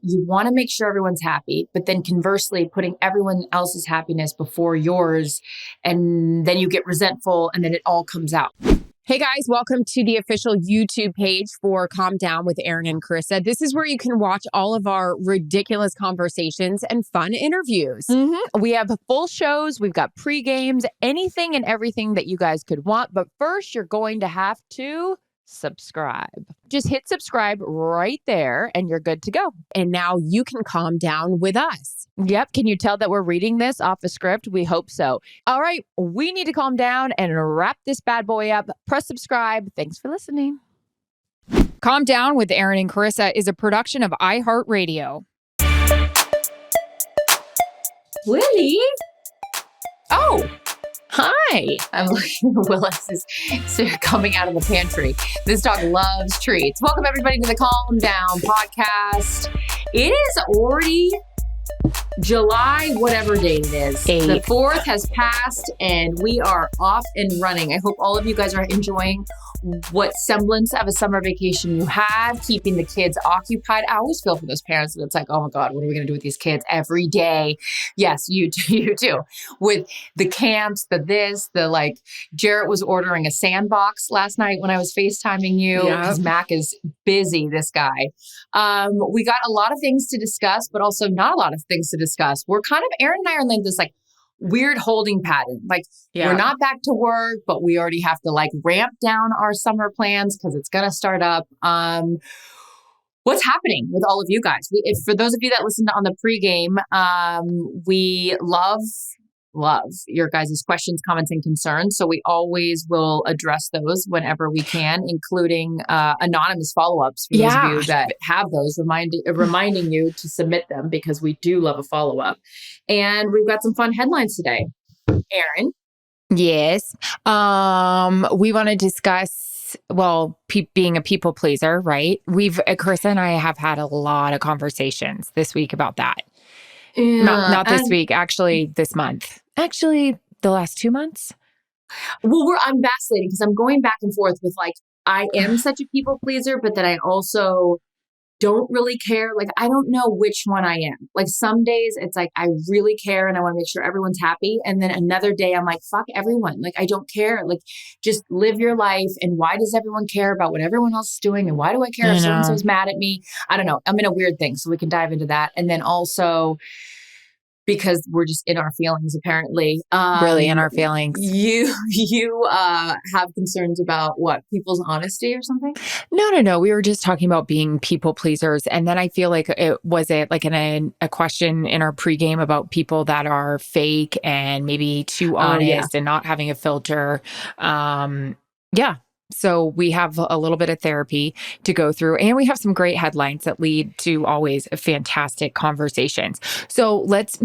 you want to make sure everyone's happy, but then conversely, putting everyone else's happiness before yours. And then you get resentful and then it all comes out. Hey guys, welcome to the official YouTube page for Calm Down with Erin and Charissa. This is where you can watch all of our ridiculous conversations and fun interviews. We have full shows, we've got pre-games, anything and everything that you guys could want. But first, you're going to have to subscribe. Just hit subscribe right there and you're good to go. And now you can calm down with us. Yep. Can you tell that we're reading this off a script? We hope so. All right. We need to calm down and wrap this bad boy up. Press subscribe. Thanks for listening. Calm Down with Erin and Charissa is a production of iHeartRadio. Willie? Oh, hi. I'm looking at Willis is coming out of the pantry. This dog loves treats. Welcome everybody to the Calm Down podcast. It is already July, whatever date it is. The 4th has passed and we are off and running. I hope all of you guys are enjoying what semblance of a summer vacation you have, keeping the kids occupied. I always feel for those parents that it's like, oh my God, what are we going to do with these kids every day? Yes, you too. With the camps, the Jarrett was ordering a sandbox last night when I was FaceTiming you because Mac is busy, this guy. We got a lot of things to discuss, but also not a lot of things to discuss. We're kind of, Erin and I are in this weird holding pattern. We're not back to work, but we already have to ramp down our summer plans because it's going to start up. What's happening with all of you guys? For those of you that listened on the pregame, we love your guys' questions, comments, and concerns. So we always will address those whenever we can, including anonymous follow-ups for those of you that have those, reminding you to submit them because we do love a follow-up. And we've got some fun headlines today. Erin? Yes. We want to discuss, being a people pleaser, right? Charissa and I have had a lot of conversations this week about that. Yeah, not this week, actually this month. Actually, the last 2 months. Well, I'm vacillating because I'm going back and forth with I am such a people pleaser, but then I also don't really care. I don't know which one I am. Some days it's I really care and I want to make sure everyone's happy. And then another day I'm fuck everyone. I don't care. Just live your life. And why does everyone care about what everyone else is doing? And why do I care if so-and-so's mad at me? I don't know. I'm in a weird thing. So we can dive into that. And then also, because we're just in our feelings, apparently. Really in our feelings. You have concerns about what? People's honesty or something? No. We were just talking about being people pleasers. And then I feel like it was a question in our pregame about people that are fake and maybe too honest and not having a filter. So we have a little bit of therapy to go through, and we have some great headlines that lead to always fantastic conversations. So let's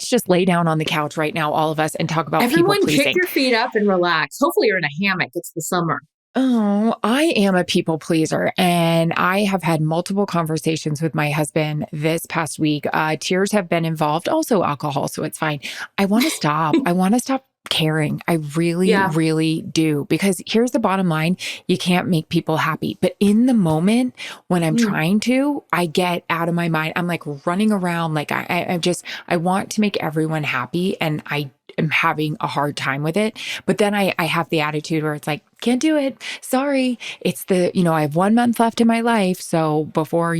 just lay down on the couch right now, all of us, and talk about everyone people pleasing. Kick your feet up and relax. Hopefully you're in a hammock. It's the summer. Oh, I am a people pleaser, and I have had multiple conversations with my husband this past week. Tears have been involved, also alcohol, so it's fine. I want to stop. I want to stop caring. I really do. Because here's the bottom line. You can't make people happy. But in the moment when I'm trying to, I get out of my mind. I'm running around. I want to make everyone happy, and I am having a hard time with it. But then I have the attitude where it's can't do it. Sorry. It's I have 1 month left in my life. So before,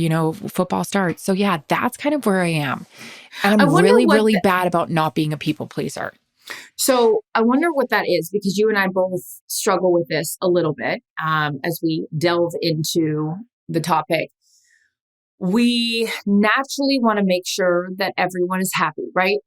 football starts. So yeah, that's kind of where I am. And I'm really bad about not being a people pleaser. So I wonder what that is, because you and I both struggle with this a little bit as we delve into the topic. We naturally want to make sure that everyone is happy, right?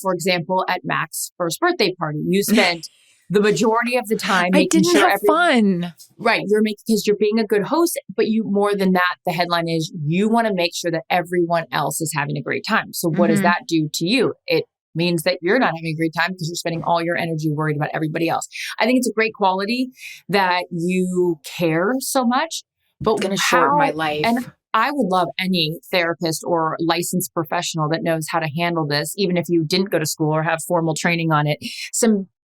For example, at Mac's first birthday party, you spent the majority of the time making sure fun. Right. Because you're being a good host, but more than that, the headline is you want to make sure that everyone else is having a great time. So what does that do to you? It means that you're not having a great time because you're spending all your energy worried about everybody else. I think it's a great quality that you care so much, but it's going to shorten my life. And I would love any therapist or licensed professional that knows how to handle this, even if you didn't go to school or have formal training on it.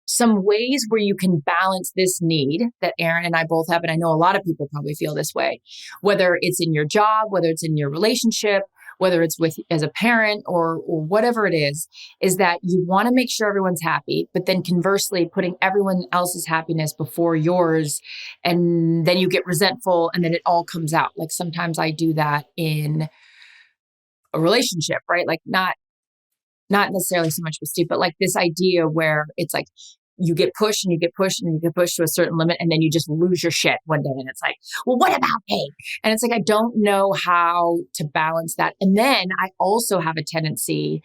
Some ways where you can balance this need that Erin and I both have, and I know a lot of people probably feel this way, whether it's in your job, whether it's in your relationship, whether it's with as a parent or whatever it is that you want to make sure everyone's happy, but then conversely putting everyone else's happiness before yours. And then you get resentful and then it all comes out. Like sometimes I do that in a relationship, right? Like not necessarily so much with Steve, but like this idea where it's like you get pushed and you get pushed and you get pushed to a certain limit and then you just lose your shit one day and it's like, well, what about me? And it's like, I don't know how to balance that. And then I also have a tendency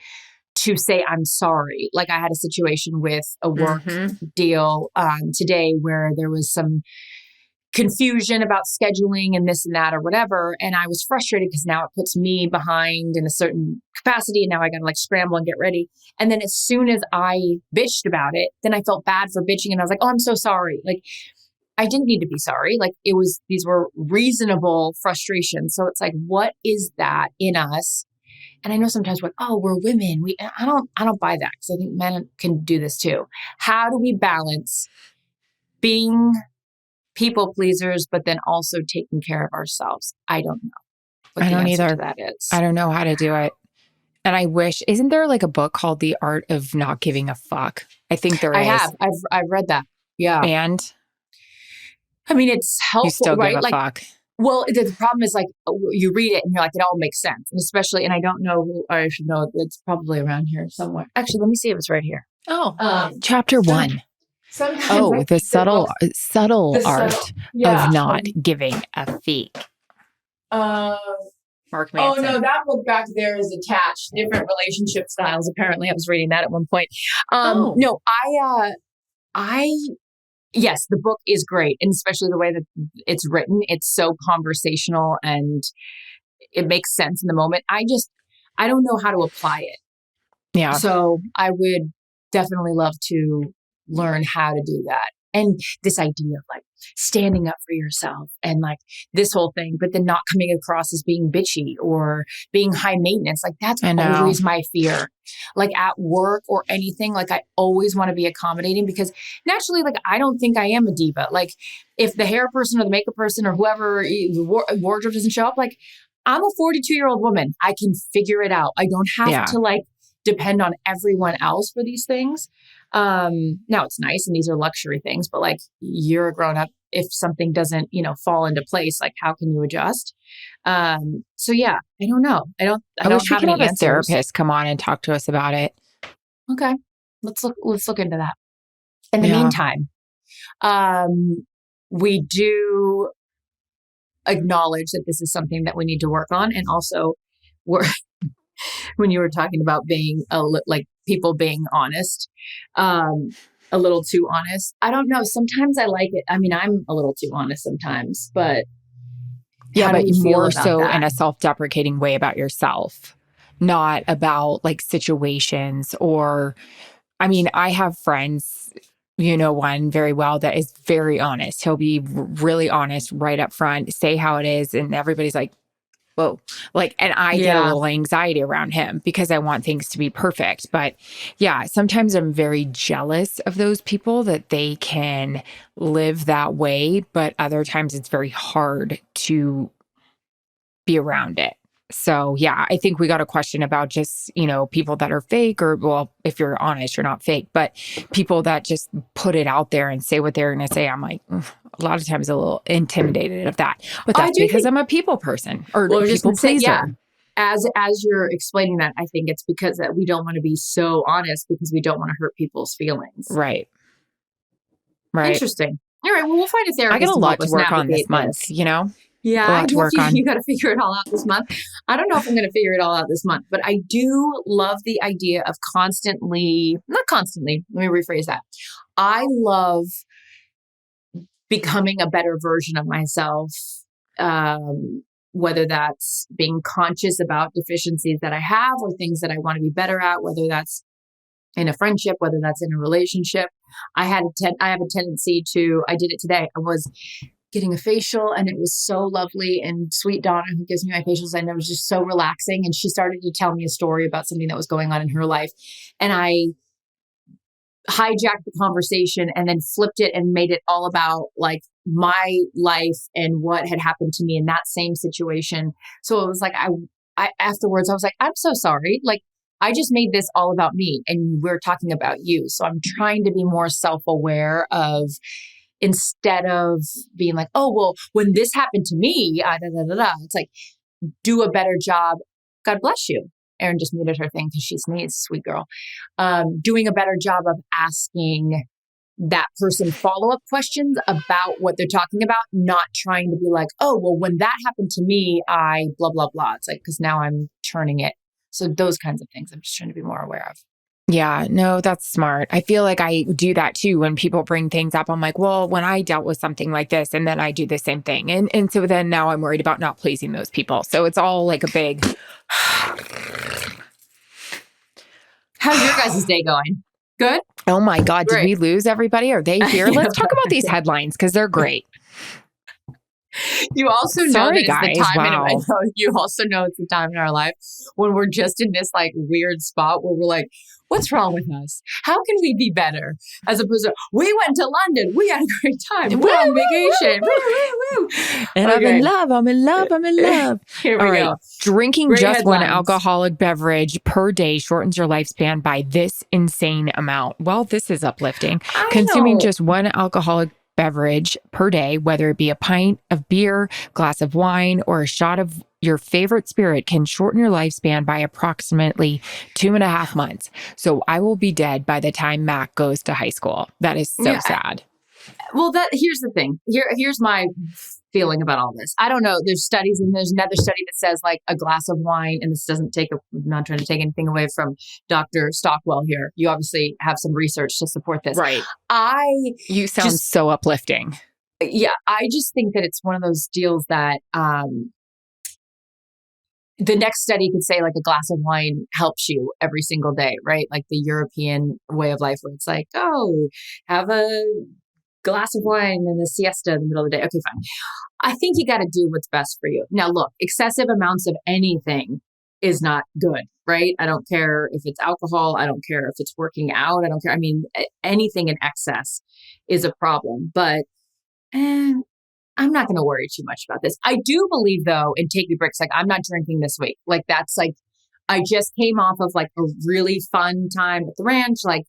to say, I'm sorry. Like I had a situation with a work deal today where there was some confusion about scheduling and this and that or whatever. And I was frustrated because now it puts me behind in a certain capacity. And now I got to like scramble and get ready. And then as soon as I bitched about it, then I felt bad for bitching. And I was like, oh, I'm so sorry. Like I didn't need to be sorry. Like these were reasonable frustrations. So it's like, what is that in us? And I know sometimes we're like, oh, we're women. I don't buy that because I think men can do this too. How do we balance being people pleasers, but then also taking care of ourselves? I don't know what I the don't answer either. to that is. I don't know how to do it. And I wish, isn't there like a book called The Art of Not Giving a Fuck? I think there is. I have. I've read that. Yeah. And I mean, it's helpful, you still right? give a Like, fuck. well, the problem is like you read it and you're like, it all makes sense. And especially, and I don't know who, or I should know, it's probably around here somewhere. Actually, let me see if it's right here. Oh, chapter 1. Sometimes The subtle art of not giving a fuck. Mark Manson. Oh no, that book back there is attached. Different relationship styles. Apparently, I was reading that at one point. No, yes, the book is great, and especially the way that it's written. It's so conversational and it makes sense in the moment. I don't know how to apply it. Yeah. So I would definitely love to learn how to do that. And this idea of like standing up for yourself and like this whole thing, but then not coming across as being bitchy or being high maintenance. Like that's always my fear. Like at work or anything, like I always want to be accommodating because naturally, like I don't think I am a diva. Like if the hair person or the makeup person or whoever wardrobe doesn't show up, like I'm a 42-year-old woman. I can figure it out. I don't have to like depend on everyone else for these things. Now it's nice and these are luxury things, but like you're a grown up. If something doesn't, fall into place, like how can you adjust? So yeah, I don't know. I wish we could have a answers. therapist come on and talk to us about it. Okay. Let's look into that. In the meantime, we do acknowledge that this is something that we need to work on. And also when you were talking about being like people being honest, a little too honest. I don't know. Sometimes I like it. I mean, I'm a little too honest sometimes, but but more so in a self-deprecating way about yourself, not about like situations or, I mean, I have friends, one very well that is very honest. He'll be really honest right up front, say how it is. And everybody's like, whoa, like, and I get a little anxiety around him because I want things to be perfect. But yeah, sometimes I'm very jealous of those people that they can live that way. But other times it's very hard to be around it. So yeah, I think we got a question about just, people that are fake or, well, if you're honest, you're not fake, but people that just put it out there and say what they're going to say. I'm like, a lot of times a little intimidated of that, but that's because I'm a people person or people pleaser. Yeah. As you're explaining that, I think it's because that we don't want to be so honest because we don't want to hurt people's feelings. Right. Interesting. All right. Well, we'll find a therapist. I got a lot to work on this month, Yeah, I do think you got to figure it all out this month. I don't know if I'm going to figure it all out this month, but I do love the idea of not constantly, let me rephrase that. I love becoming a better version of myself, whether that's being conscious about deficiencies that I have or things that I want to be better at, whether that's in a friendship, whether that's in a relationship. I have a tendency to, I did it today. I was getting a facial and it was so lovely, and sweet Donna, who gives me my facials, and it was just so relaxing. And she started to tell me a story about something that was going on in her life. And I hijacked the conversation and then flipped it and made it all about like my life and what had happened to me in that same situation. So it was like, afterwards, I was like, I'm so sorry. Like, I just made this all about me and we're talking about you. So I'm trying to be more self-aware of, instead of being like, oh, well, when this happened to me, it's like, do a better job. God bless you. Erin just muted her thing because she sneezed, sweet girl. Doing a better job of asking that person follow-up questions about what they're talking about, not trying to be like, oh, well, when that happened to me, I blah, blah, blah. It's like, because now I'm turning it. So those kinds of things I'm just trying to be more aware of. Yeah, no, that's smart. I feel like I do that too. When people bring things up, I'm like, well, when I dealt with something like this, and then I do the same thing. And so then now I'm worried about not pleasing those people. So it's all like a big. How's your guys' day going? Good? Oh my God, Great. did we lose everybody? Are they here? Let's talk about these headlines because they're great. You also know Sorry, that it's the guys. time Wow. you also know it's the time in our life when we're just in this like weird spot where we're like, what's wrong with us? How can we be better? As opposed to, we went to London. We had a great time. We're on vacation. And I'm in love. I'm in love. I'm in love. Here we go. Drinking Great just one headlines. alcoholic beverage per day shortens your lifespan by this insane amount. Well, this is uplifting. Consuming just one alcoholic beverage per day, whether it be a pint of beer, glass of wine, or a shot of your favorite spirit, can shorten your lifespan by approximately 2.5 months. So I will be dead by the time Mac goes to high school. That is so sad. Well, here's the thing. Here's my feeling about all this. I don't know. There's studies, and there's another study that says like a glass of wine, and this doesn't I'm not trying to take anything away from Dr. Stockwell here. You obviously have some research to support this. Right. You sound so uplifting. Yeah. I just think that it's one of those deals that, the next study could say like a glass of wine helps you every single day, right? Like the European way of life where it's like, oh, have a glass of wine and a siesta in the middle of the day. Okay, fine. I think you got to do what's best for you. Now, look, excessive amounts of anything is not good, right? I don't care if it's alcohol. I don't care if it's working out. I don't care. I mean, anything in excess is a problem, but I'm not going to worry too much about this. I do believe though, in take your breaks, like I'm not drinking this week. Like that's like, I just came off of like a really fun time at the ranch. Like,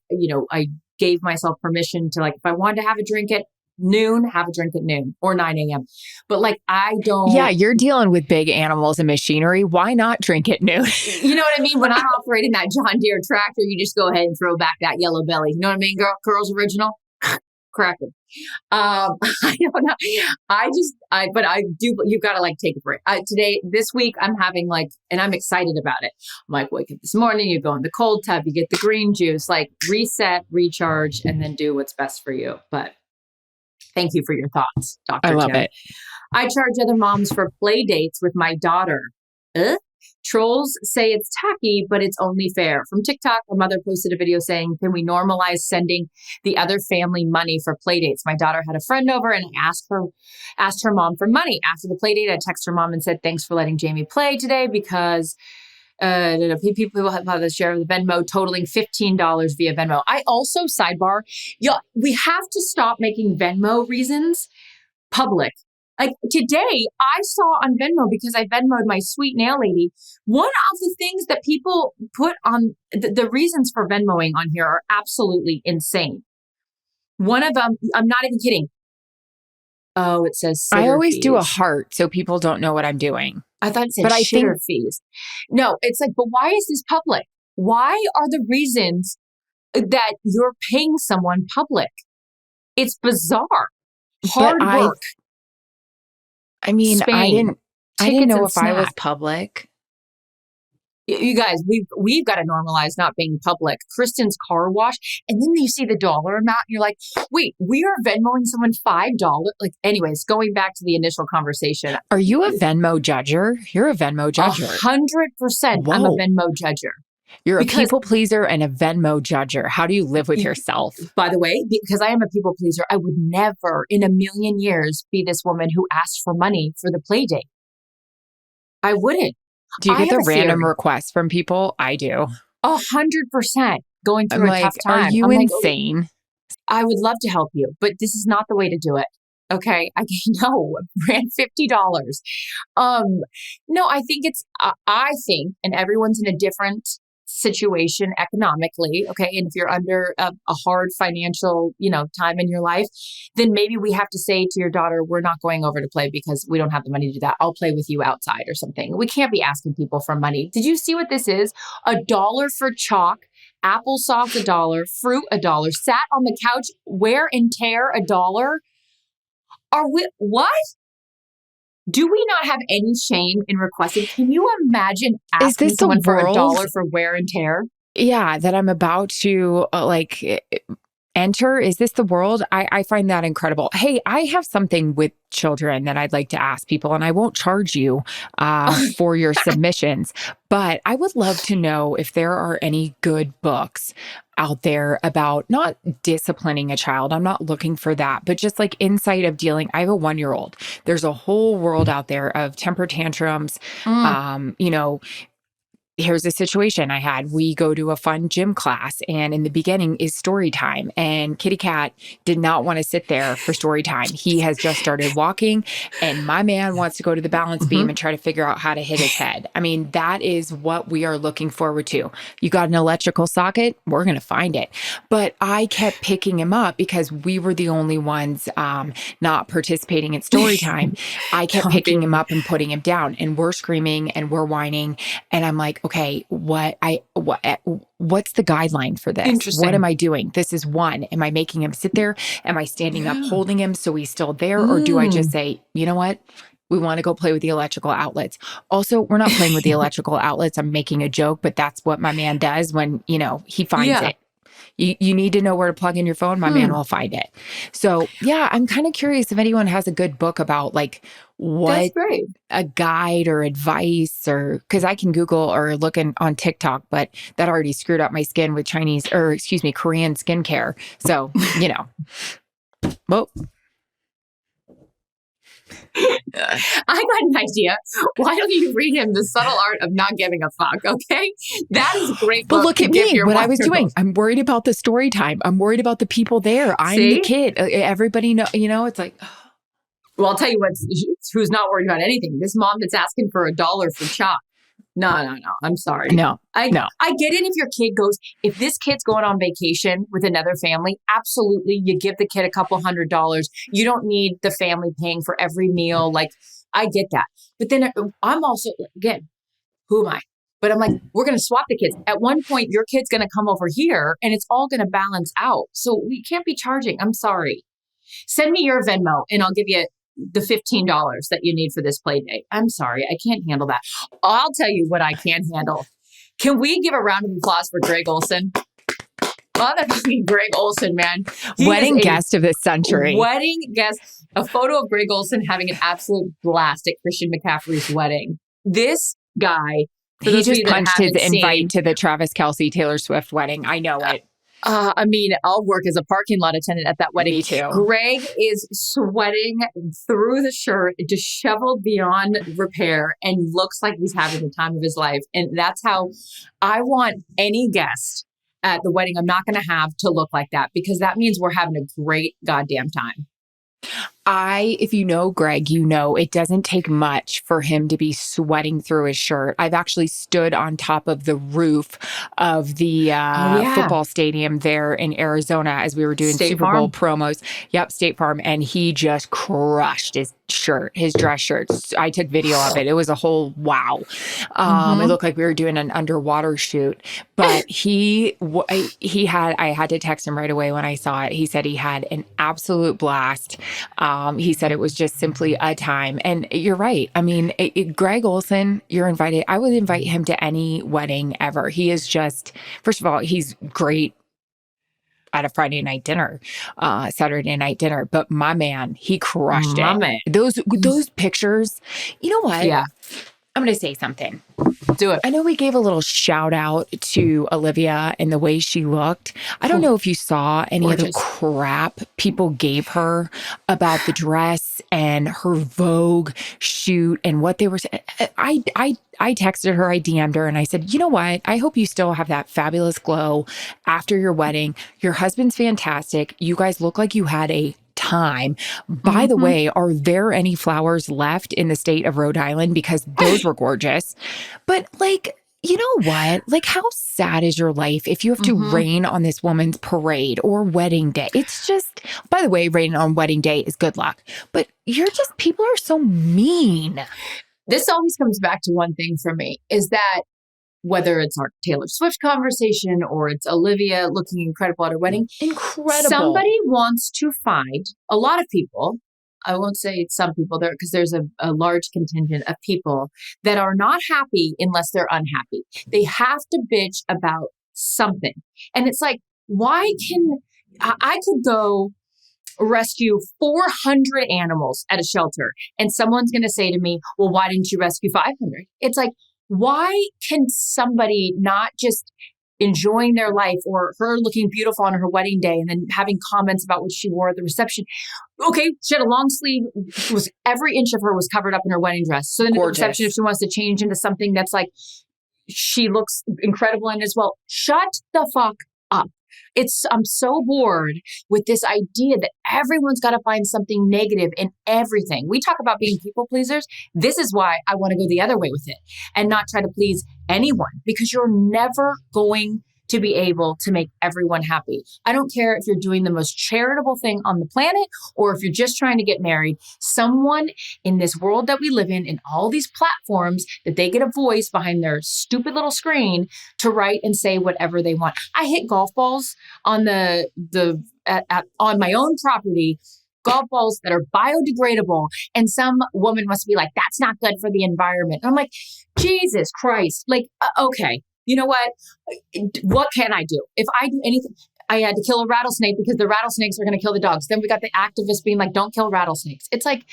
I gave myself permission to like, if I wanted to have a drink at noon, have a drink at noon or 9 a.m. But like, I don't. Yeah, you're dealing with big animals and machinery. Why not drink at noon? You know what I mean? When I'm operating that John Deere tractor, you just go ahead and throw back that yellow belly. You know what I mean, Girls Original? Cracker. I don't know. But I do, you've got to like take a break. This week, I'm having like, and I'm excited about it. I'm like, wake up this morning, you go in the cold tub, you get the green juice, like reset, recharge, and then do what's best for you. But thank you for your thoughts, Dr. I love it. I charge other moms for play dates with my daughter. Trolls say it's tacky, but it's only fair. From TikTok, a mother posted a video saying, can we normalize sending the other family money for play dates? My daughter had a friend over and I asked her mom for money. After the play date, I texted her mom and said, thanks for letting Jamie play today because people have the share of the Venmo totaling $15 via Venmo. I also, sidebar, we have to stop making Venmo reasons public. Like today, I saw on Venmo, because I Venmoed my sweet nail lady, one of the things that people put on the reasons for Venmoing on here are absolutely insane. One of them, I'm not even kidding. Oh, it says I always fees. do a heart so people don't know what I'm doing. I thought it said shitter fees. No, it's like, but why is this public? Why are the reasons that you're paying someone public? It's bizarre. Hard work. I mean, Spain, I didn't know if I was public. You guys, we've got to normalize not being public. Kristen's car wash, and then you see the dollar amount, and you're like, wait, we are Venmoing someone $5? Like, anyways, going back to the initial conversation. Are you a Venmo judger? You're a Venmo judger. 100%. I'm a Venmo judger. You're a people pleaser and a Venmo judger. How do you live with yourself? By the way, because I am a people pleaser, I would never in a million years be this woman who asked for money for the play date. I wouldn't. Do you get the random requests from people? I do. 100% going through a tough time. Are you insane? I would love to help you, but this is not the way to do it. Okay. No, ran $50. No, I think I think, and everyone's in a different situation economically. Okay. And if you're under a hard financial, time in your life, then maybe we have to say to your daughter, we're not going over to play because we don't have the money to do that. I'll play with you outside or something. We can't be asking people for money. Did you see what this is? $1 for chalk. Applesauce $1, fruit $1, sat on the couch, wear and tear $1. Are we what? Do we not have any shame in requesting? Can you imagine Is asking this the someone for world? $1 for wear and tear? Yeah, that I'm about to enter. Is this the world? I find that incredible. Hey, I have something with children that I'd like to ask people, and I won't charge you for your submissions, but I would love to know if there are any good books out there about not disciplining a child. I'm not looking for that, but just like insight of dealing. I have a 1-year-old. There's a whole world out there of temper tantrums, here's a situation I had. We go to a fun gym class, and in the beginning is story time. And Kitty Cat did not want to sit there for story time. He has just started walking, and my man wants to go to the balance beam and try to figure out how to hit his head. I mean, that is what we are looking forward to. You got an electrical socket? We're going to find it. But I kept picking him up because we were the only ones not participating in story time. I kept picking him up and putting him down, and we're screaming and we're whining. And I'm like, okay, what's the guideline for this? What am I doing? This is one. Am I making him sit there? Am I standing up holding him so he's still there? Or do I just say, you know what? We want to go play with the electrical outlets. Also, we're not playing with the electrical outlets. I'm making a joke, but that's what my man does when, he finds it. You need to know where to plug in your phone. My man will find it. So yeah, I'm kind of curious if anyone has a good book about what a guide or advice, or because I can Google or look on TikTok, but that already screwed up my skin with Korean skincare. So, well. I got an idea. Why don't you read him The Subtle Art of Not Giving a Fuck, okay? That is a great book. But look at me, what I was doing. I'm worried about the story time. I'm worried about the people there. I'm the kid. Everybody it's like... Well, I'll tell you who's not worried about anything. This mom that's asking for $1 for chalk. No. I'm sorry. No. I get it if this kid's going on vacation with another family, absolutely. You give the kid a couple $100. You don't need the family paying for every meal. I get that. But then I'm also, again, who am I? But I'm like, we're going to swap the kids. At one point, your kid's going to come over here and it's all going to balance out. So we can't be charging. I'm sorry. Send me your Venmo and I'll give you the $15 that you need for this play date. I'm sorry. I can't handle that. I'll tell you what I can handle. Can we give a round of applause for Greg Olsen? Motherfucking Greg Olsen, man. Wedding guest of the century. Wedding guest. A photo of Greg Olsen having an absolute blast at Christian McCaffrey's wedding. This guy, he just punched his invite to the Travis Kelce Taylor Swift wedding. I know it. I'll work as a parking lot attendant at that wedding. Me too. Greg is sweating through the shirt, disheveled beyond repair, and looks like he's having the time of his life. And that's how I want any guest at the wedding I'm not going to have to look like that, because that means we're having a great goddamn time. If you know Greg, it doesn't take much for him to be sweating through his shirt. I've actually stood on top of the roof of the football stadium there in Arizona as we were doing Super Bowl promos. Yep, State Farm. And he just crushed his dress shirt. I took video of it. It was a whole wow. It looked like we were doing an underwater shoot. But I had to text him right away when I saw it. He said he had an absolute blast. He said it was just simply a time. And you're right. I mean, Greg Olsen, you're invited. I would invite him to any wedding ever. He is just, first of all, he's great at a Friday night dinner, Saturday night dinner. But my man, he crushed it. Man. Those pictures, you know what? Yeah. I'm going to say something. Do it. I know we gave a little shout out to Olivia and the way she looked. I don't know if you saw any of the crap people gave her about the dress and her Vogue shoot and what they were saying. I texted her, I DM'd her, and I said, you know what? I hope you still have that fabulous glow after your wedding. Your husband's fantastic. You guys look like you had a time. By the way, are there any flowers left in the state of Rhode Island? Because those were gorgeous. But like, you know what? Like, how sad is your life if you have to rain on this woman's parade or wedding day? It's just, by the way, raining on wedding day is good luck. But people are so mean. This always comes back to one thing for me, is that whether it's our Taylor Swift conversation or it's Olivia looking incredible at her wedding. Incredible. Somebody wants to find, a lot of people, I won't say some people there, because there's a large contingent of people that are not happy unless they're unhappy. They have to bitch about something. And it's like, why can, I could go rescue 400 animals at a shelter and someone's going to say to me, well, why didn't you rescue 500? It's like, why can somebody not just enjoying their life, or her looking beautiful on her wedding day and then having comments about what she wore at the reception? Okay, she had a long sleeve, every inch of her was covered up in her wedding dress. So then at the reception, if she wants to change into something that's like, she looks incredible in as well, shut the fuck up. I'm so bored with this idea that everyone's got to find something negative in everything. We talk about being people pleasers. This is why I want to go the other way with it and not try to please anyone, because you're never going to be able to make everyone happy. I don't care if you're doing the most charitable thing on the planet or if you're just trying to get married. Someone in this world that we live in all these platforms, that they get a voice behind their stupid little screen to write and say whatever they want. I hit golf balls on on my own property, golf balls that are biodegradable, and some woman must be like, that's not good for the environment. And I'm like, Jesus Christ. Like, okay. You know what can I do? If I do anything, I had to kill a rattlesnake because the rattlesnakes are going to kill the dogs. Then we got the activists being like, don't kill rattlesnakes. It's like,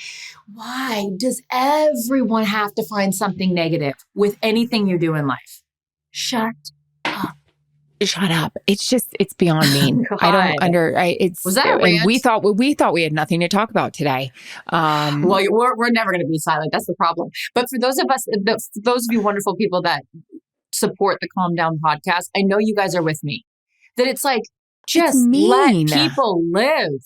why does everyone have to find something negative with anything you do in life? Shut up. Shut up. It's beyond mean. I don't was that a rant? And we thought we had nothing to talk about today. Well, we're never going to be silent. That's the problem. But for those of you wonderful people that support the Calm Down podcast, I know you guys are with me, that it's like, just let people live.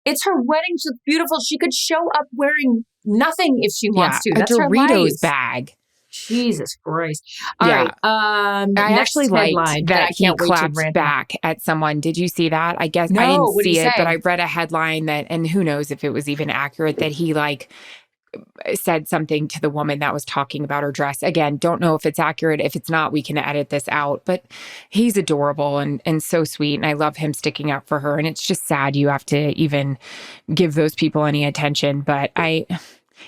It's her wedding. She's beautiful. She could show up wearing nothing if she wants to. That's a Doritos her life. bag. Jesus Christ. All right. I actually liked that he clapped back at someone. Did you see that? I guess I didn't see it, but I read a headline that, and who knows if it was even accurate, that he said something to the woman that was talking about her dress. Again, don't know if it's accurate. If it's not, we can edit this out. But he's adorable and so sweet. And I love him sticking up for her. And it's just sad you have to even give those people any attention. But that's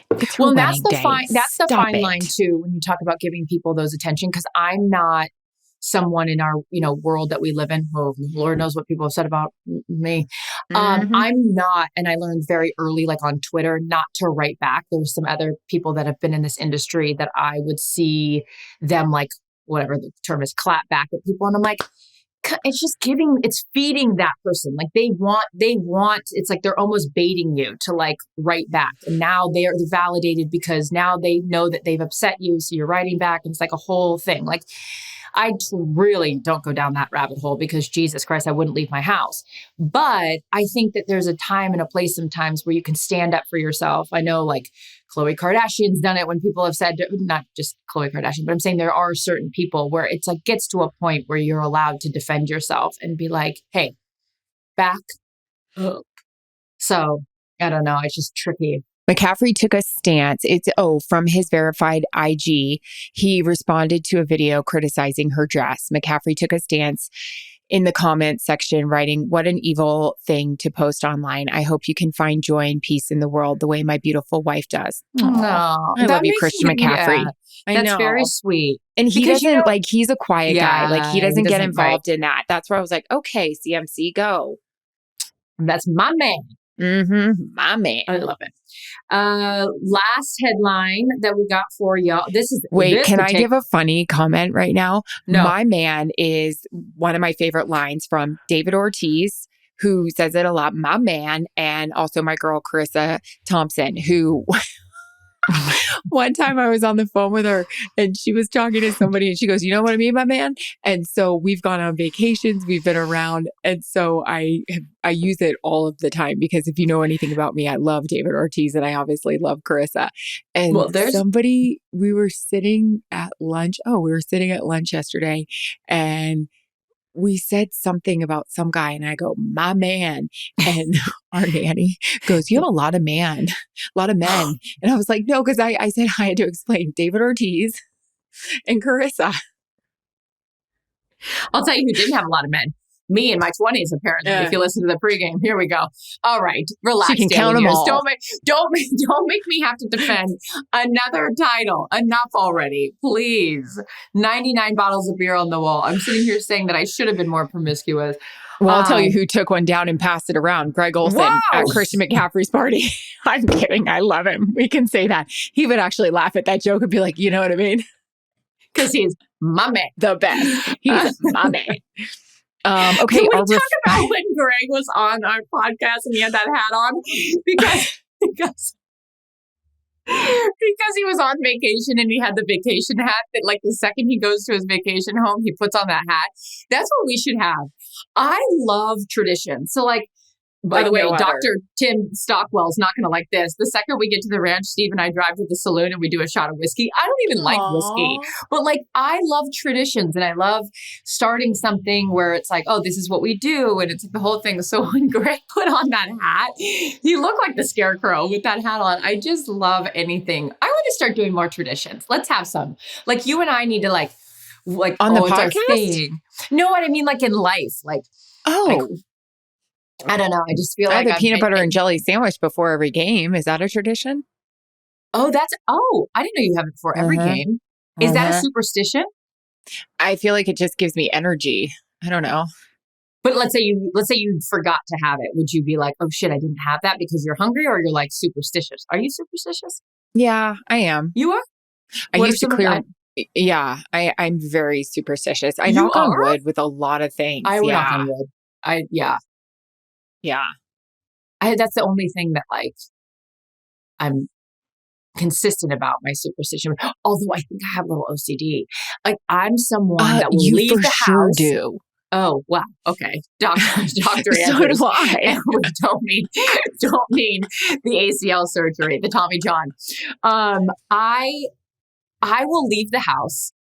the fine line too, when you talk about giving people those attention, because I'm not someone in our world that we live in. Oh, Lord knows what people have said about me. I'm not, and I learned very early, like on Twitter, not to write back. There were some other people that have been in this industry that I would see them, like, whatever the term is, clap back at people, and I'm like, it's just it's feeding that person. Like they want, it's like they're almost baiting you to like write back. And now they're validated because now they know that they've upset you. So you're writing back, and it's like a whole thing. Like, I really don't go down that rabbit hole, because Jesus Christ, I wouldn't leave my house. But I think that there's a time and a place sometimes where you can stand up for yourself. I know, like, Khloe Kardashian's done it when people have said, not just Khloe Kardashian, but I'm saying there are certain people where it's like gets to a point where you're allowed to defend yourself and be like, hey, back up. So I don't know. It's just tricky. McCaffrey took a stance. From his verified IG, he responded to a video criticizing her dress. McCaffrey took a stance in the comments section, writing, "What an evil thing to post online. I hope you can find joy and peace in the world the way my beautiful wife does." No, I love you, Christian McCaffrey. Yeah, that's very sweet. And he doesn't, he's a quiet guy. Like, he doesn't get involved in that. That's where I was like, okay, CMC, go. That's my man. My man. I love it. Last headline that we got for y'all. Can I give a funny comment right now? No. My man is one of my favorite lines from David Ortiz, who says it a lot. My man. And also my girl, Charissa Thompson, who One time I was on the phone with her and she was talking to somebody and she goes, you know what I mean, my man? And so we've gone on vacations, we've been around. And so I use it all of the time because if you know anything about me, I love David Ortiz and I obviously love Charissa. And we were sitting at lunch. Oh, we were sitting at lunch yesterday and we said something about some guy and I go, my man. And our nanny goes, you have a lot of men. And I was like, no, because I said I had to explain David Ortiz and Charissa. I'll tell you who didn't have a lot of men. Me in my 20s, apparently. If you listen to the pregame, here we go. All right, relax. She can count them all. Don't make me have to defend another title. Enough already, please. 99 bottles of beer on the wall. I'm sitting here saying that I should have been more promiscuous. Well, I'll tell you who took one down and passed it around. Greg Olsen at Christian McCaffrey's party. I'm kidding. I love him. We can say that. He would actually laugh at that joke and be like, you know what I mean? Because he's my man. The best. He's my man. Okay. Can we talk about when Greg was on our podcast and he had that hat on? Because he was on vacation and he had the vacation hat that like the second he goes to his vacation home, he puts on that hat. That's what we should have. I love tradition. So like, by the way, Dr. Tim Stockwell's not going to like this. The second we get to the ranch, Steve and I drive to the saloon and we do a shot of whiskey. I don't even like whiskey, but like I love traditions and I love starting something where it's like, oh, this is what we do. And it's the whole thing. So when Greg put on that hat, he looked like the scarecrow with that hat on. I just love anything. I want to start doing more traditions. Let's have some. Like you and I need to like on the podcast? It's our thing. No, what I mean, like in life, like, I don't know. I just feel like I have a peanut butter and jelly sandwich before every game. Is that a tradition? I didn't know you have it before every game. Is that a superstition? I feel like it just gives me energy. I don't know. But let's say you forgot to have it. Would you be like, oh shit, I didn't have that because you're hungry, or you're like superstitious? Are you superstitious? Yeah, I am. You are? I used to clear. Yeah, I'm very superstitious. I knock on wood with a lot of things. I would knock on wood. Yeah. That's the only thing that like I'm consistent about my superstition. Although I think I have a little OCD. Like I'm someone that will leave the house. Sure do. Oh, wow. Okay. Doctor So do I. And we don't mean the ACL surgery, the Tommy John. I will leave the house.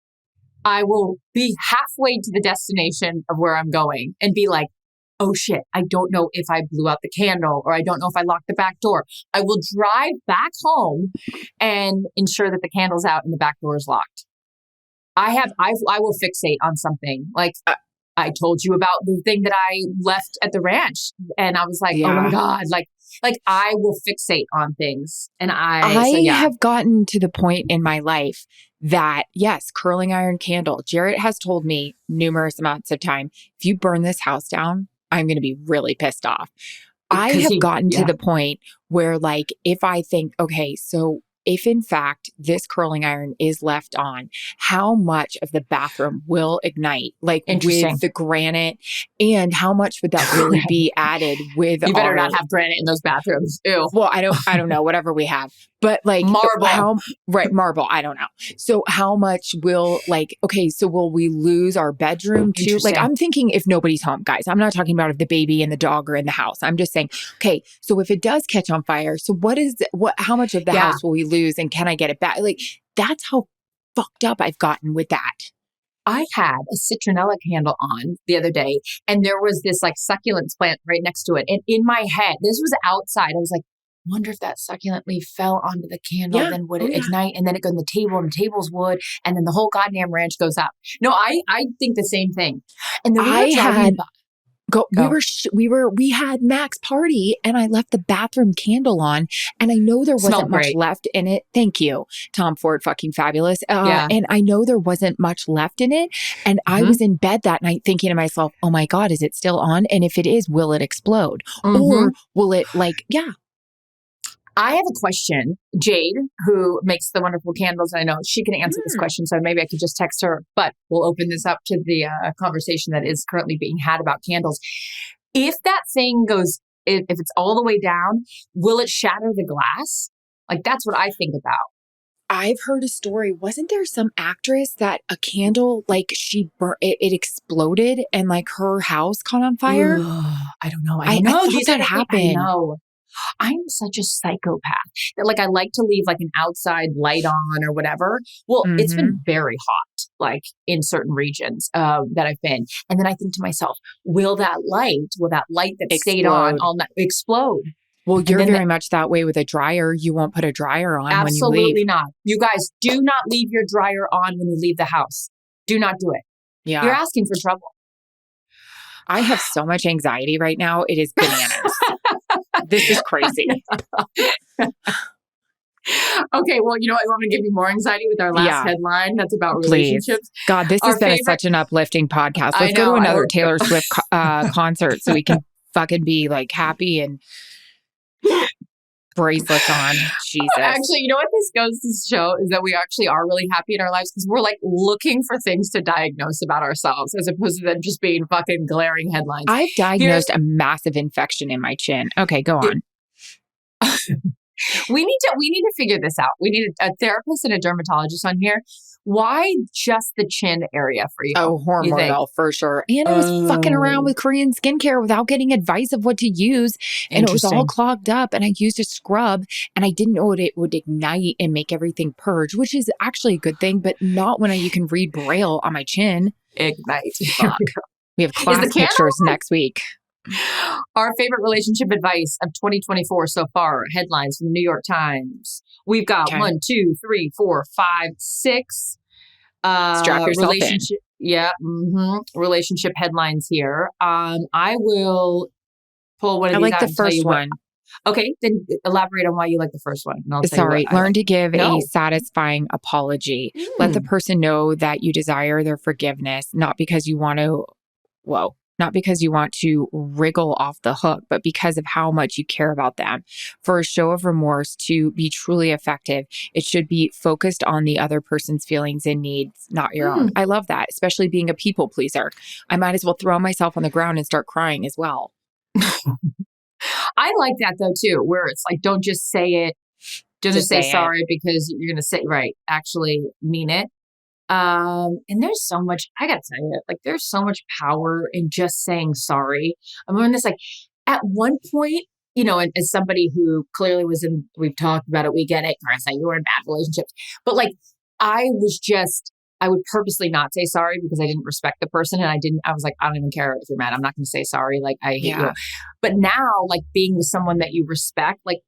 I will be halfway to the destination of where I'm going and be like, oh shit, I don't know if I blew out the candle or I don't know if I locked the back door. I will drive back home and ensure that the candle's out and the back door is locked. I will fixate on something. Like I told you about the thing that I left at the ranch and I was like, oh my God, like I will fixate on things. And I have gotten to the point in my life that yes, curling iron candle. Jarrett has told me numerous amounts of time, if you burn this house down, I'm going to be really pissed off. I have gotten to the point where like, if I think, okay, so if in fact this curling iron is left on, how much of the bathroom will ignite? Like with the granite, and how much would that really be added with? You better not have granite in those bathrooms. Ew. Well, I don't know, whatever we have, but like marble. Marble. I don't know. So how much will so will we lose our bedroom too? Like I'm thinking if nobody's home, guys, I'm not talking about if the baby and the dog are in the house. I'm just saying, okay, so if it does catch on fire, so how much of the house will we lose and can I get it back? Like that's how fucked up I've gotten with that. I had a citronella candle on the other day and there was this like succulents plant right next to it. And in my head, this was outside. I was like, wonder if that succulent leaf fell onto the candle, then would it ignite? And then it go on the table and the table's wood. And then the whole goddamn ranch goes up. No, I think the same thing. And then we had Mac's party and I left the bathroom candle on and I know there wasn't much left in it. Thank you, Tom Ford, fucking fabulous. And I know there wasn't much left in it. And I was in bed that night thinking to myself, oh my God, is it still on? And if it is, will it explode? Or will it I have a question. Jade, who makes the wonderful candles, I know she can answer this question, so maybe I could just text her, but we'll open this up to the conversation that is currently being had about candles. If that thing goes, if it's all the way down, will it shatter the glass? Like, that's what I think about. I've heard a story. Wasn't there some actress that a candle, like it exploded and like her house caught on fire? Ugh, I don't know. I know. thought These that are the things I happened. know. I'm such a psychopath that like I like to leave like an outside light on or whatever. Well, it's been very hot, like in certain regions that I've been. And then I think to myself, will that light that stayed on all night explode? Well, you're very much that way with a dryer. You won't put a dryer on when you leave. Absolutely not. You guys do not leave your dryer on when you leave the house. Do not do it. Yeah. You're asking for trouble. I have so much anxiety right now. It is bananas. This is crazy. Okay, well, you know what? I want to give you more anxiety with our last headline. That's about relationships. God, this has been such an uplifting podcast. Let's go to another Taylor Swift concert so we can fucking be like happy and bracelets on. Jesus. Actually, you know what this goes to show is that we actually are really happy in our lives because we're like looking for things to diagnose about ourselves as opposed to them just being fucking glaring headlines. I've diagnosed a massive infection in my chin. Okay, go on. We need to figure this out. We need a therapist and a dermatologist on here. Why just the chin area for you? Oh, hormonal for sure. And I was fucking around with Korean skincare without getting advice of what to use. And it was all clogged up. And I used a scrub and I didn't know it would ignite and make everything purge, which is actually a good thing, but not when you can read Braille on my chin. Ignite. Fuck. We have class pictures next week. Our favorite relationship advice of 2024 so far. Headlines from the New York Times. We've got 1, 2, 3, 4, 5, 6. Strap yourself in. Yeah. Relationship headlines here. I will pull one of these. I like the first one. Okay, then elaborate on why you like the first one. And I'll Sorry, learn to give a satisfying apology. Let the person know that you desire their forgiveness, not because you want to. Not because you want to wriggle off the hook, but because of how much you care about them. For a show of remorse to be truly effective, it should be focused on the other person's feelings and needs, not your own. I love that, especially being a people pleaser. I might as well throw myself on the ground and start crying as well. I like that though too, where it's like, don't just say it. Don't just say sorry because you're going to say, actually mean it. And there's so much, I gotta tell you, like there's so much power in just saying sorry. I'm on this, like at one point, you know, and as somebody who clearly we've talked about it, we get it, Carissa, you were in bad relationships, but like I would purposely not say sorry because I didn't respect the person. And I was like, I don't even care if you're mad. I'm not going to say sorry. Like I hate you. But now like being with someone that you respect, like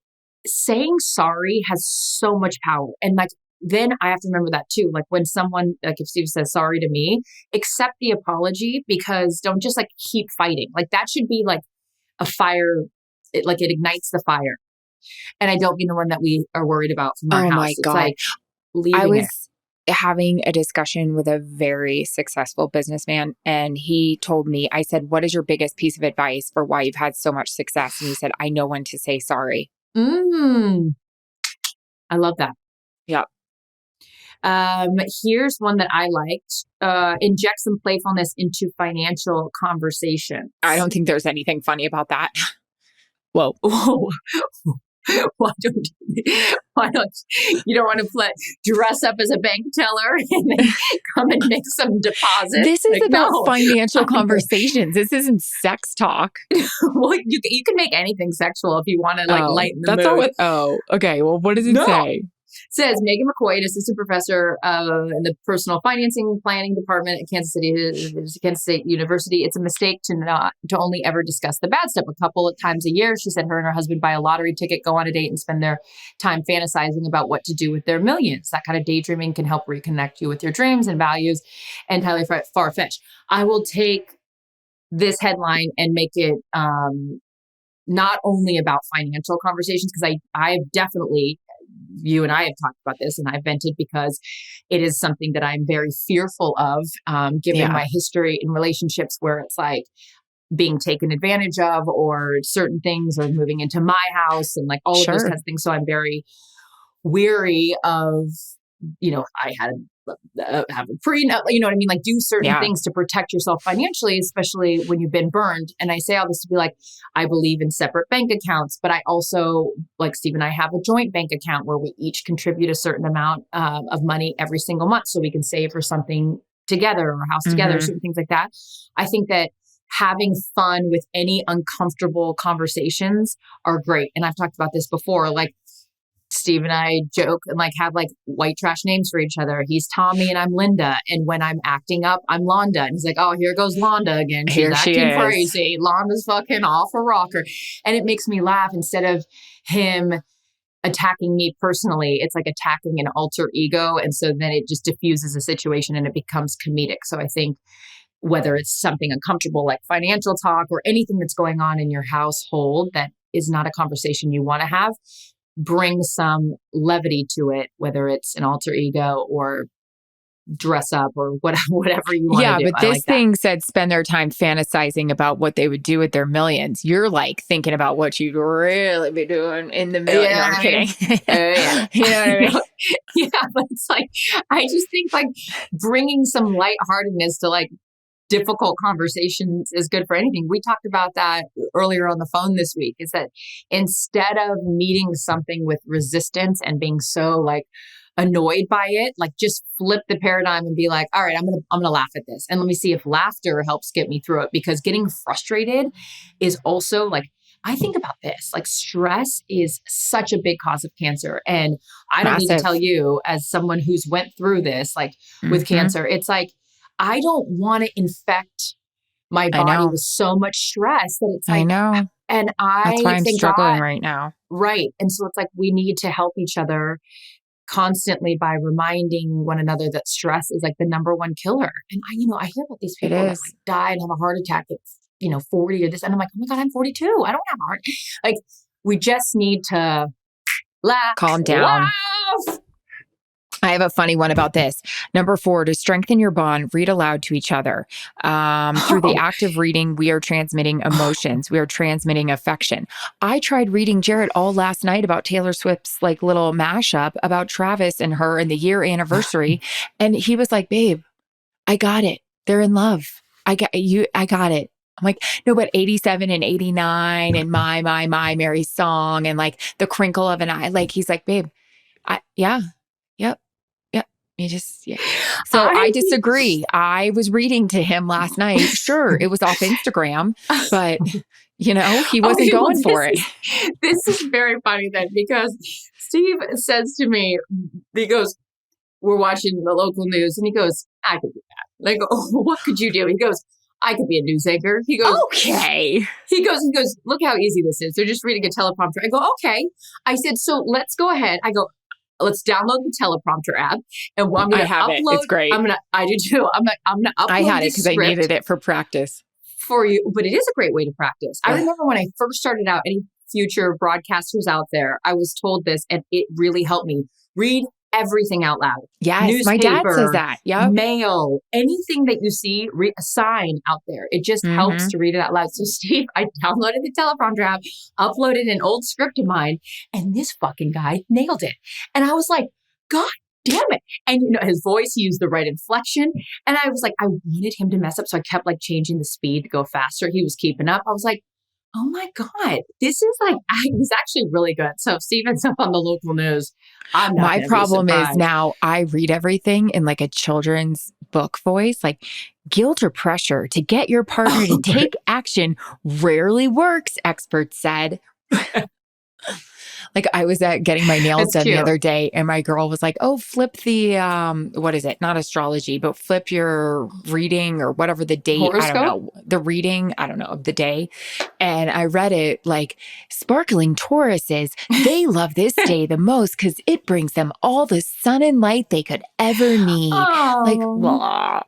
saying sorry has so much power. And like, then I have to remember that too. Like when someone, like if Steve says sorry to me, accept the apology because don't just like keep fighting. Like that should be like a fire. It ignites the fire. And I don't mean the one that we are worried about from our house. My God. It's like I was having a discussion with a very successful businessman and he told me, I said, what is your biggest piece of advice for why you've had so much success? And he said, I know when to say sorry. I love that. Yeah. Here's one that I liked. Inject some playfulness into financial conversation. I don't think there's anything funny about that. Whoa. Why don't you don't want to dress up as a bank teller and then come and make some deposits? This is about financial conversations. This isn't sex talk. Well, you can make anything sexual if you want to lighten the mood. Okay. Well, what does it say? It says Megan McCoy, an assistant professor in the personal financing planning department at Kansas State University. It's a mistake to only ever discuss the bad stuff. A couple of times a year, she said her and her husband buy a lottery ticket, go on a date, and spend their time fantasizing about what to do with their millions. That kind of daydreaming can help reconnect you with your dreams and values, and highly far-fetched. I will take this headline and make it not only about financial conversations, because I've definitely, you and I have talked about this and I've vented because it is something that I'm very fearful of, given my history in relationships where it's like being taken advantage of or certain things or moving into my house and like all of those kinds of things. So I'm very weary of I had have a prenup, you know what I mean? Like do certain things to protect yourself financially, especially when you've been burned. And I say all this to be like, I believe in separate bank accounts, but I also, like Steve and I have a joint bank account where we each contribute a certain amount of money every single month so we can save for something together or a house together, certain things like that. I think that having fun with any uncomfortable conversations are great. And I've talked about this before, like Steve and I joke and like have like white trash names for each other. He's Tommy and I'm Linda. And when I'm acting up, I'm Londa. And he's like, oh, here goes Londa again. She's acting crazy. Londa's fucking off a rocker. And it makes me laugh instead of him attacking me personally. It's like attacking an alter ego. And so then it just diffuses the situation and it becomes comedic. So I think whether it's something uncomfortable like financial talk or anything that's going on in your household that is not a conversation you want to have, bring some levity to it, whether it's an alter ego or dress up or whatever you want to do. Yeah, but this thing said spend their time fantasizing about what they would do with their millions. You're like thinking about what you'd really be doing in the million. Yeah, I'm kidding. Yeah. You know what I mean? Yeah, but it's like, I just think like bringing some lightheartedness to like difficult conversations is good for anything. We talked about that earlier on the phone this week, is that instead of meeting something with resistance and being so like annoyed by it, like just flip the paradigm and be like, all right, I'm going to laugh at this. And let me see if laughter helps get me through it, because getting frustrated is also like, I think about this, like stress is such a big cause of cancer. And I don't need to tell you, as someone who's went through this, like with cancer, it's like, I don't want to infect my body with so much stress that it's like, I know. And that's why I'm struggling right now. Right. And so it's like, we need to help each other constantly by reminding one another that stress is like the number one killer. And I hear about these people that like die and have a heart attack at 40 or this. And I'm like, oh my God, I'm 42. I don't have a heart. Like, we just need to laugh. Calm down. Laugh. I have a funny one about this. Number 4, to strengthen your bond, read aloud to each other. Through the act of reading, we are transmitting emotions. We are transmitting affection. I tried reading Jared all last night about Taylor Swift's like little mashup about Travis and her and the year anniversary. And he was like, babe, I got it. They're in love. I got it. I'm like, no, but 87 and 89 and my Mary's song and like the crinkle of an eye. Like, he's like, babe, yep. So I disagree. I was reading to him last night. Sure, it was off Instagram, but he wasn't going for it. This is very funny then, because Steve says to me, he goes, we're watching the local news, and he goes, I could do that. And I go, oh, what could you do? He goes, I could be a news anchor. He goes, okay. He goes, look how easy this is. They're just reading a teleprompter. I go, okay. I said, so let's go ahead. I go, let's download the teleprompter app, and I'm going to upload. It. It's great. I do too. I'm going to upload. I had it because I needed it for practice for you, but it is a great way to practice. I remember when I first started out. Any future broadcasters out there, I was told this, and it really helped me. Read everything out loud. Yes, newspaper, my dad says that. Yep. Mail, anything that you see, a sign out there. It just helps to read it out loud. So Steve, I downloaded the teleprompter app, uploaded an old script of mine, and this fucking guy nailed it. And I was like, God damn it. And his voice, he used the right inflection. And I was like, I wanted him to mess up. So I kept like changing the speed to go faster. He was keeping up. I was like, oh my God, this is like, he's actually really good. So if Steven's up on the local news, I'm not. My problem is now I read everything in like a children's book voice, like guilt or pressure to get your partner to take action rarely works, experts said. Like, I was getting my nails done the other day, and my girl was like, oh, flip the, what is it? Not astrology, but flip your reading or whatever the date. Horoscope? I don't know. The reading, I don't know, of the day. And I read it like, sparkling Tauruses, they love this day the most because it brings them all the sun and light they could ever need. Oh. Like, blah.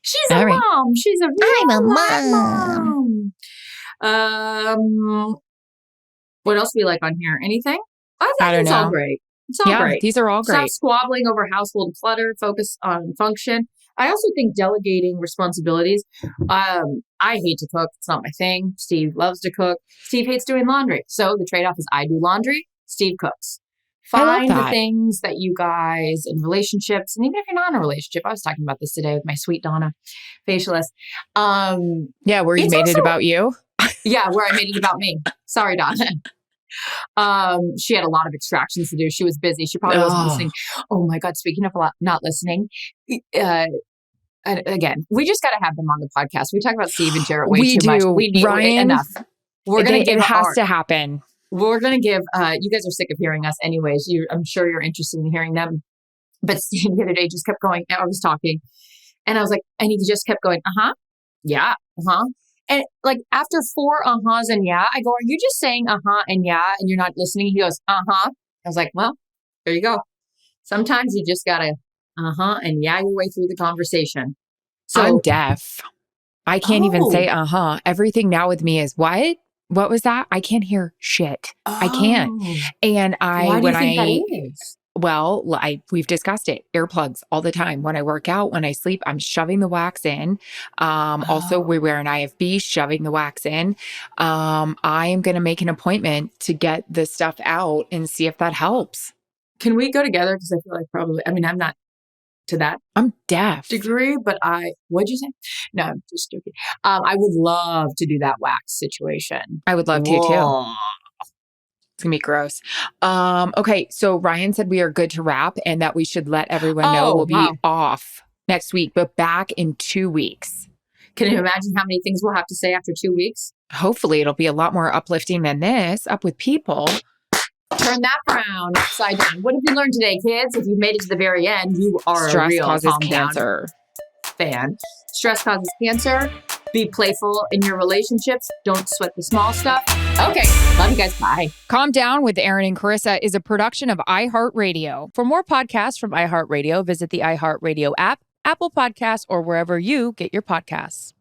She's a mom. She's a real mom. What else do we like on here? Anything? I think it's all great. It's all great. These are all great. Stop squabbling over household clutter. Focus on function. I also think delegating responsibilities. I hate to cook. It's not my thing. Steve loves to cook. Steve hates doing laundry. So the trade-off is I do laundry. Steve cooks. Find the things that you guys in relationships, and even if you're not in a relationship, I was talking about this today with my sweet Donna, facialist. Yeah, where you made it about you. Yeah, where I made it about me. Sorry, Donna. She had a lot of extractions to do. She was busy. She probably wasn't listening. Oh my God. Speaking of not listening, again, we just got to have them on the podcast. We talk about Steve and Jarrett way too much. We need Ryan, enough. It has to happen. We're going to give, you guys are sick of hearing us anyways. I'm sure you're interested in hearing them. But Steve the other day just kept going. I was talking and I was like, and he just kept going, yeah, And like after 4 uh-huhs and yeah, I go, are you just saying and yeah, and you're not listening? He goes, I was like, well, there you go. Sometimes you just got to and yeah your way through the conversation. So I'm deaf. I can't even say Everything now with me is what? What was that? I can't hear shit. I can't. And why do you think that is? Well, we've discussed it. Earplugs all the time. When I work out, when I sleep, I'm shoving the wax in. Also, we wear an IFB, shoving the wax in. I am going to make an appointment to get this stuff out and see if that helps. Can we go together? Because I feel like I'm not to that. I'm deaf. Degree, but what'd you say? No, I'm just joking. I would love to do that wax situation. I would love to too. It's gonna be gross. Okay, so Ryan said we are good to wrap and that we should let everyone know we'll be off next week, but back in 2 weeks. Can you imagine how many things we'll have to say after 2 weeks? Hopefully it'll be a lot more uplifting than this. Up with people. Turn that around upside down. What have you learned today, kids? If you've made it to the very end, you are a real causes cancer fan. Stress causes cancer. Be playful in your relationships. Don't sweat the small stuff. Okay. Love you guys. Bye. Calm Down with Erin and Charissa is a production of iHeartRadio. For more podcasts from iHeartRadio, visit the iHeartRadio app, Apple Podcasts, or wherever you get your podcasts.